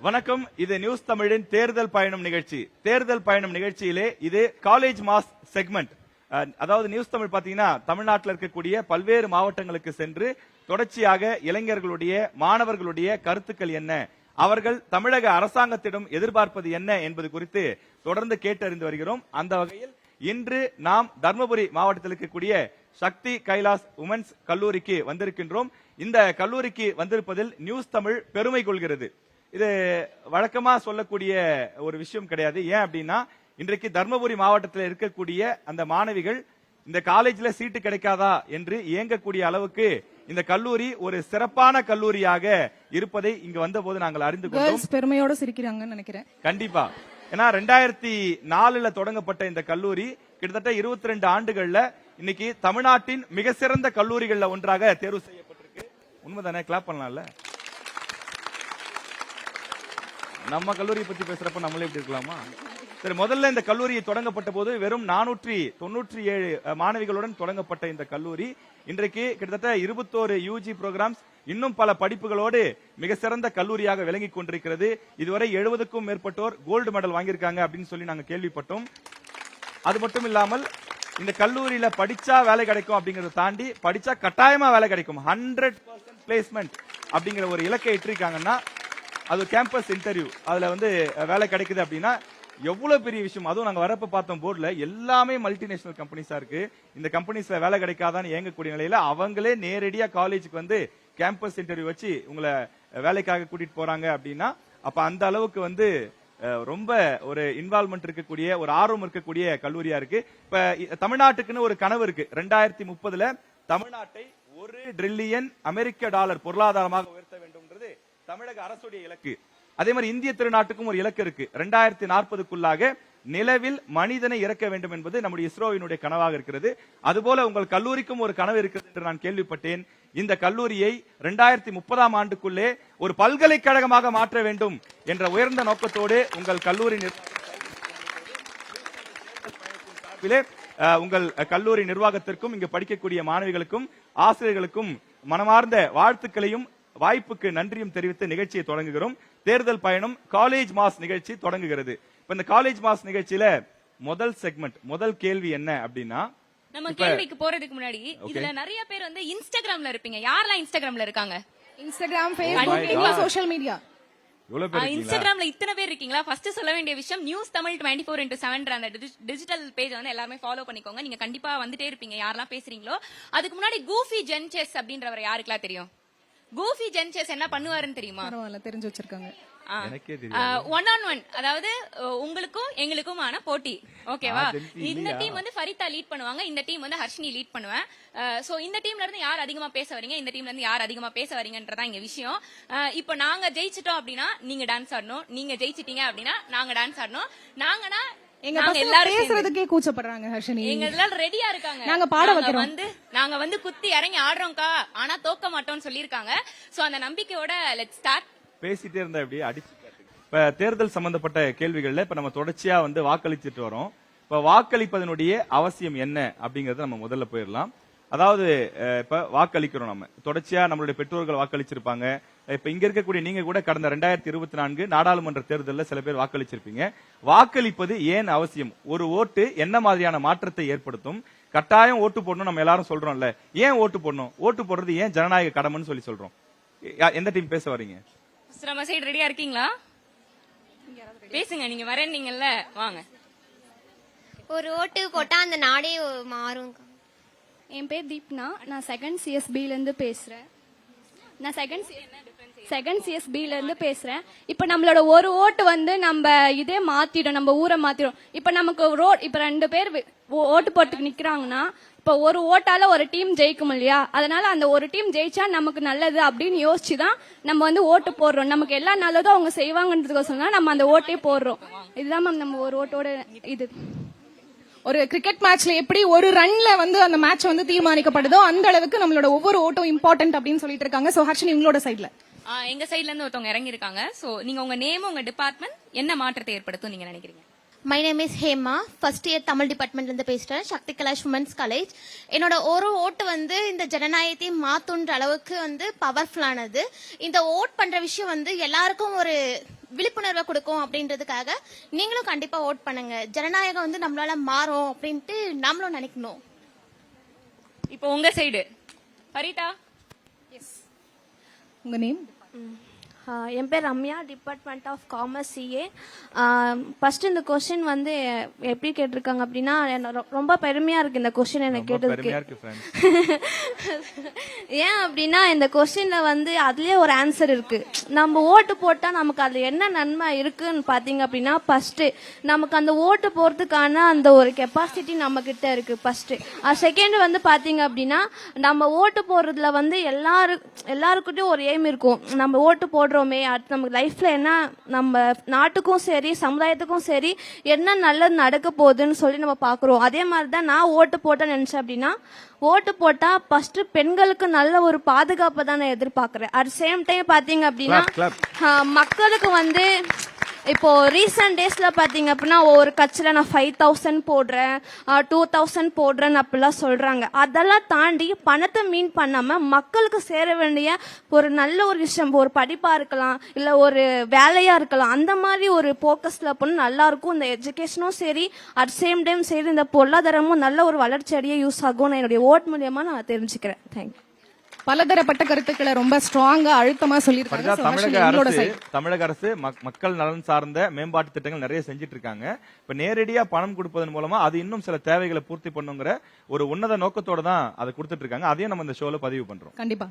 வணக்கம். இது நியூஸ் தமிழின் தேர்தல் பயணம் நிகழ்ச்சி. தேர்தல் பயணம் நிகழ்ச்சியிலே இது காலேஜ் மாஸ் செக்மெண்ட். அதாவது நியூஸ் தமிழ் பாத்தீங்கன்னா தமிழ்நாட்டில் இருக்கக்கூடிய பல்வேறு மாவட்டங்களுக்கு சென்று தொடர்ச்சியாக இளைஞர்களுடைய மாணவர்களுடைய கருத்துக்கள் என்ன, அவர்கள் தமிழக அரசாங்கத்திடம் எதிர்பார்ப்பது என்ன என்பது குறித்து தொடர்ந்து கேட்டறிந்து வருகிறோம். அந்த வகையில் இன்று நாம் தர்மபுரி மாவட்டத்தில் இருக்கக்கூடிய சக்தி கைலாஸ் உமன்ஸ் கல்லூரிக்கு வந்திருக்கின்றோம். இந்த கல்லூரிக்கு வந்திருப்பதில் நியூஸ் தமிழ் பெருமை கொள்கிறது. இது வழக்கமா சொல்லக்கூடிய ஒரு விஷயம் கிடையாது. ஏன் அப்படின்னா இன்றைக்கு தர்மபுரி மாவட்டத்தில் இருக்கக்கூடிய அந்த மாணவிகள் இந்த காலேஜ்ல சீட்டு கிடைக்காதா என்று இயங்கக்கூடிய அளவுக்கு இந்த கல்லூரி ஒரு சிறப்பான கல்லூரியாக இருப்பதை இங்கு வந்த போது நாங்கள் அறிந்து கொண்டோம். பெருமையோட சிரிக்கிறாங்கன்னு நினைக்கிறேன். கண்டிப்பா. ஏன்னா 2004 தொடங்கப்பட்ட இந்த கல்லூரி கிட்டத்தட்ட 22 ஆண்டுகள்ல இன்னைக்கு தமிழ்நாட்டின் மிக சிறந்த கல்லூரிகள்ல ஒன்றாக தேர்வு செய்யப்பட்டிருக்கு. உண்மைதானே? கிளாப் பண்ணலாம்ல. நம்ம கல்லூரியை பத்தி பேசுறப்ப நம்மளே இப்படி இருக்கலாமா? சரி, முதல்ல இந்த கல்லூரியை தொடங்கப்பட்ட போது வெறும் 497 மாணவிகளுடன் தொடங்கப்பட்ட இந்த கல்லூரி இன்றைக்கு கிட்டத்தட்ட 21 யூஜி ப்ரோக்ராம்ஸ், இன்னும் பல படிப்புகளோடு மிக சிறந்த கல்லூரியாக விளங்கிக் கொண்டிருக்கிறது. இதுவரை 70க்கும் மேற்பட்டோர் கோல்டு மெடல் வாங்கியிருக்காங்க அப்படின்னு சொல்லி நாங்க கேள்விப்பட்டோம். அது மட்டும் இல்லாமல் இந்த கல்லூரியில படிச்சா வேலை கிடைக்கும் அப்படிங்கறத தாண்டி படிச்சா கட்டாயமா வேலை கிடைக்கும், 100% பிளேஸ்மெண்ட் அப்படிங்கிற ஒரு இலக்கை இட்டிருக்காங்கன்னா அது கேம்பஸ் இன்டர்வியூ, அதுல வேலை கிடைக்குது அப்படின்னா எவ்வளவு பெரிய விஷயம். அதுவும் நாங்க வரப்ப பார்த்தோம் போர்டுல எல்லாமே மல்டிநேஷனல் கம்பெனிஸா இருக்கு. இந்த கம்பெனிஸ்ல வேலை கிடைக்காதான்னு இயங்கக்கூடிய நிலையில அவங்களே நேரடியா காலேஜுக்கு கேம்பஸ் இன்டர்வியூ வச்சு உங்களை வேலைக்காக கூட்டிட்டு போறாங்க அப்படின்னா அப்ப அந்த அளவுக்கு ரொம்ப ஒரு இன்வால்வ்மெண்ட் இருக்கக்கூடிய ஒரு ஆர்வம் இருக்கக்கூடிய கல்லூரியா இருக்கு. இப்ப தமிழ்நாட்டுக்குன்னு ஒரு கனவு இருக்கு. 2030 தமிழ்நாட்டை $1 டிரில்லியன் அமெரிக்க பொருளாதாரமாக உயர்த்த வேண்டும்ன்றது தமிழக அரசுடைய இலக்கு. அதே மாதிரி இந்திய திருநாட்டுக்கும் ஒரு இலக்கு இருக்கு. 2040க்குள்ளாக நிலவில் மனிதனை இறக்க வேண்டும் என்பது நம்முடைய இஸ்ரோவினுடைய கனவாக இருக்கிறது. அதுபோல உங்கள் கல்லூரிக்கும் ஒரு கனவு இருக்கிறது என்று நான் கேள்விப்பட்டேன். இந்த கல்லூரியை 2030ஆம் ஆண்டுக்குள்ளே ஒரு பல்கலைக்கழகமாக மாற்ற வேண்டும் என்ற உயர்ந்த நோக்கத்தோடு உங்கள் கல்லூரி உங்கள் கல்லூரி நிர்வாகத்திற்கும் இங்கு படிக்கக்கூடிய மாணவிகளுக்கும் ஆசிரியர்களுக்கும் மனமார்ந்த வாழ்த்துக்களையும் வாய்ப்புக்கு நன்றியும் தெரிவித்து நிகழ்ச்சியை தொடங்குகிறோம். தேர்தல் பயணம் காலேஜ் மாஸ் நிகழ்ச்சி தொடங்குகிறது. இப்ப இந்த காலேஜ் மாஸ் நிகழ்ச்சியில முதல் செக்மெண்ட், முதல் கேள்வி என்ன அப்படின்னா, நம்ம கேள்விக்கு போறதுக்கு முன்னாடி இதுல நிறைய பேர் இன்ஸ்டாகிராம்ல இருப்பீங்க. யாரெல்லாம் இன்ஸ்டாகிராம்ல இருக்காங்க? Instagram, Facebook, social media. இன்ஸ்டாகிராம்ல இத்தனை பேர் இருக்கீங்களா? ஃபர்ஸ்ட் சொல்ல வேண்டிய விஷயம், நியூஸ் தமிழ் 24x7 அந்த டிஜிட்டல் பேஜ் எல்லாருமே ஃபாலோ பண்ணிக்கோங்க. நீங்க கண்டிப்பா வந்துட்டே இருப்பீங்க யாரெல்லாம் பேசுறீங்களோ. அதுக்கு முன்னாடி கூஃபி ஜென்செஸ் அப்படின்றவர் யாருக்கெல்லாம் தெரியும்? கூஃபி ஜென்செஸ் என்ன பண்ணுவாருன்னு தெரியுமா? தெரிஞ்சு வச்சிருக்காங்க. 1-on-1, அதாவது உங்களுக்கும் எங்களுக்கும் ஆன போட்டி. ஓகேவா? இந்த டீம் ஃபரிதா லீட் பண்ணுவாங்க, இந்த டீம் ஹர்ஷினி லீட் பண்ணுவேன். சோ இந்த டீம்ல இருந்து யார் அதிகமா பேச வரீங்க, இந்த டீம்ல இருந்து யார் அதிகமா பேச வரீங்கன்றதான் இங்க விஷயம். இப்போ நாங்க ஜெயிச்சிட்டோம் அப்படின்னா நீங்க டான்ஸ் ஆடணும், நீங்க ஜெயிச்சிட்டீங்க அப்படின்னா நாங்க டான்ஸ் ஆடணும். நாங்கன்னா எங்க எல்லாரும் பேசுறதுக்கே கூச்சப்படுறாங்க. ஹர்ஷினி எங்க எல்லாரும் ரெடியா இருக்காங்க. நாங்க பாட வைக்கிறோம். நாங்க குத்தி இறங்கி ஆடுறோம்க்கா, ஆனா தோக்க மாட்டோம்னு சொல்லிருக்காங்க. சோ அந்த நம்பிக்கையோட லெட்ஸ் ஸ்டார்ட். பேசிட்டே இருந்தா இப்படி அடிச்சு. இப்ப தேர்தல் சம்பந்தப்பட்ட கேள்விகள்ல இப்ப நம்ம தொடர்ச்சியா வாக்களிச்சுட்டு வரோம். இப்ப வாக்களிப்பதனுடைய அவசியம் என்ன அப்படிங்கறத நம்ம முதல்ல போயிடலாம். அதாவது இப்ப வாக்களிக்கிறோம், நம்ம தொடர்ச்சியா நம்மளுடைய பெற்றோர்கள் வாக்களிச்சிருப்பாங்க. இப்ப இங்க இருக்கக்கூடிய நீங்க கூட கடந்த 2024 நாடாளுமன்ற தேர்தலில் சில பேர் வாக்களிச்சிருப்பீங்க. வாக்களிப்பது ஏன் அவசியம்? ஒரு ஓட்டு என்ன மாதிரியான மாற்றத்தை ஏற்படுத்தும்? கட்டாயம் ஓட்டு போடணும் நம்ம எல்லாரும் சொல்றோம்ல. ஏன் ஓட்டு போடணும்? ஓட்டு போடுறது ஏன் ஜனநாயக கடமைன்னு சொல்லி சொல்றோம். எந்த டீம் பேச வரீங்க? நம்ம சைடு ரெடியா இருக்கீங்களா? பேசுங்க, நீங்க வரேன்னீங்கல்ல, வாங்க. ஒரு ஓட்டு போட்டா அந்த நாடே மாறும். என் பேர் தீப்னா, நான் செகண்ட் சிஎஸ்பில இருந்து பேசுறேன். பேசுறேன். இப்ப நம்மளோட ஒரு ஓட்டு நம்ம இதே மாத்திடும், நம்ம ஊரை மாத்திடும். இப்ப நமக்கு இப்ப 2 பேர் ஓட்டு போட்டுக்கு நிக்கிறாங்கன்னா இப்ப ஒரு ஓட்டால ஒரு டீம் ஜெயிக்கும் இல்லையா? அதனால அந்த ஒரு டீம் ஜெயிச்சா நமக்கு நல்லது அப்படின்னு யோசிச்சுதான் நம்ம ஓட்டு போடுறோம். நமக்கு எல்லா நல்லதும் அவங்க செய்வாங்கன்றதுக்கோசரம் நம்ம அந்த ஓட்டே போடுறோம். இதுதான் மேம் நம்ம ஒரு ஓட்டோட இது. ஒரு கிரிக்கெட் மேட்ச்ல எப்படி ஒரு ரன்ல அந்த மேட்ச் தீர்மானிக்கப்படுதோ அந்த அளவுக்கு நம்மளோட ஒவ்வொரு ஓட்டும் இம்பார்ட்டன்ட் அப்படின்னு சொல்லிட்டு இருக்காங்க. சோ ஹர்ஷினி, உங்களோட சைடுல எங்க சைடுல இருந்து ஒருத்தவங்க இறங்கி இருக்காங்க. சோ நீங்க உங்க நேம், உங்க டிபார்ட்மெண்ட் என்ன மாற்றத்தை ஏற்படுத்தும் நீங்க நினைக்கிறீங்க? My name is Hema, first year Tamil டிபார்ட்மெண்ட்ல இருந்து பேசுறேன், சக்தி கைலாஷ் உமன்ஸ் காலேஜ். என்னோட ஒரு ஓட்டு இந்த ஜனநாயகத்தை மாத்துன்ற அளவுக்கு பவர்ஃபுல்லானது. இந்த ஓட் பண்ற விஷயம் எல்லாருக்கும் ஒரு விழிப்புணர்வை கொடுக்கும் அப்படின்றதுக்காக நீங்களும் கண்டிப்பா ஓட் பண்ணுங்க. ஜனநாயகம் வந்து நம்மளால மாறும் அப்படின்ட்டு நாமளும் நினைக்கணும். இப்போ உங்க சைடு ஃபரிதா. உங்க நேம்? என் பேர் Ramya, department of commerce CA. First இந்த கொஸ்டின் வந்து எப்படி கேட்டிருக்காங்க அப்படின்னா, ரொம்ப பெருமையா இருக்கு இந்த கொஸ்டின் எனக்கு கேட்டதுக்கு. பெருமையா இருக்கு friends. ஏன் அப்படின்னா இந்த கொஸ்டின்ல வந்து அதுலயே ஒரு ஆன்சர் இருக்கு. நம்ம ஓட்டு போட்டா நமக்கு அதுல என்ன நன்மை இருக்குன்னு பாத்தீங்க அப்படின்னா, ஃபர்ஸ்ட் நமக்கு அந்த ஓட்டு போறதுக்கான அந்த ஒரு கெப்பாசிட்டி நம்ம கிட்ட இருக்கு ஃபர்ஸ்ட். செகண்ட் வந்து பாத்தீங்க அப்படின்னா, நம்ம ஓட்டு போடுறதுல வந்து எல்லாருக்கிட்டையும் ஒரு எய்ம் இருக்கும். நம்ம ஓட்டு போடுறோமே, அடுத்து நம்ம லைஃப்ல என்ன, நம்ம நாட்டுக்கும் சரி சமுதாயத்துக்கும் சரி என்ன நல்லது நடக்க போகுதுன்னு சொல்லி நம்ம பாக்குறோம். அதே மாதிரிதான் நான் ஓட்டு போட்டேன்னு நினைச்சேன் அப்படின்னா, ஓட்டு போட்டா ஃபர்ஸ்ட் பெண்களுக்கு நல்ல ஒரு பாதுகாப்பை தான் நான் எதிர்பார்க்கிறேன். அட் சேம் டைம் பாத்தீங்க அப்படின்னா மக்களுக்கு வந்து இப்போ ரீசெண்ட் டேஸ்ல பாத்தீங்க அப்படின்னா ஒவ்வொரு கட்சியில நான் 5,000 போடுறேன், 2,000 போடுறேன்னு அப்படிலாம் சொல்றாங்க. அதெல்லாம் தாண்டி பணத்தை மீன் பண்ணாம மக்களுக்கு சேர வேண்டிய ஒரு நல்ல ஒரு விஷயம், ஒரு படிப்பா இருக்கலாம் இல்ல ஒரு வேலையா இருக்கலாம், அந்த மாதிரி ஒரு போக்கஸ்ல பண்ண நல்லா இருக்கும். இந்த எஜுகேஷனும் சரி அட் சேம் டைம் சரி இந்த பொருளாதாரமும் நல்ல ஒரு வளர்ச்சி அடைய யூஸ் ஆகும். நான் என்னுடைய ஓட் மூலியமா நான் தெரிஞ்சுக்கிறேன். தேங்க்யூ. பலதரப்பட்ட கருத்துக்களை ரொம்ப ஸ்ட்ராங்கா அழுத்தமா சொல்லியிருக்காங்க. So, தமிழக ஹர்ஷினி, உங்களோட அரசு side. தமிழக அரசு மக்கள் நலன் சார்ந்த மேம்பாட்டு திட்டங்கள் நிறைய செஞ்சுட்டு இருக்காங்க. இப்ப நேரடியா பணம் கொடுப்பதன் மூலமா அது இன்னும் சில தேவைகளை பூர்த்தி பண்ணுங்கிற ஒரு உன்னத நோக்கத்தோட தான் அதை கொடுத்துட்டு இருக்காங்க. அதையும் நம்ம இந்த ஷோல பதிவு பண்றோம். கண்டிப்பா.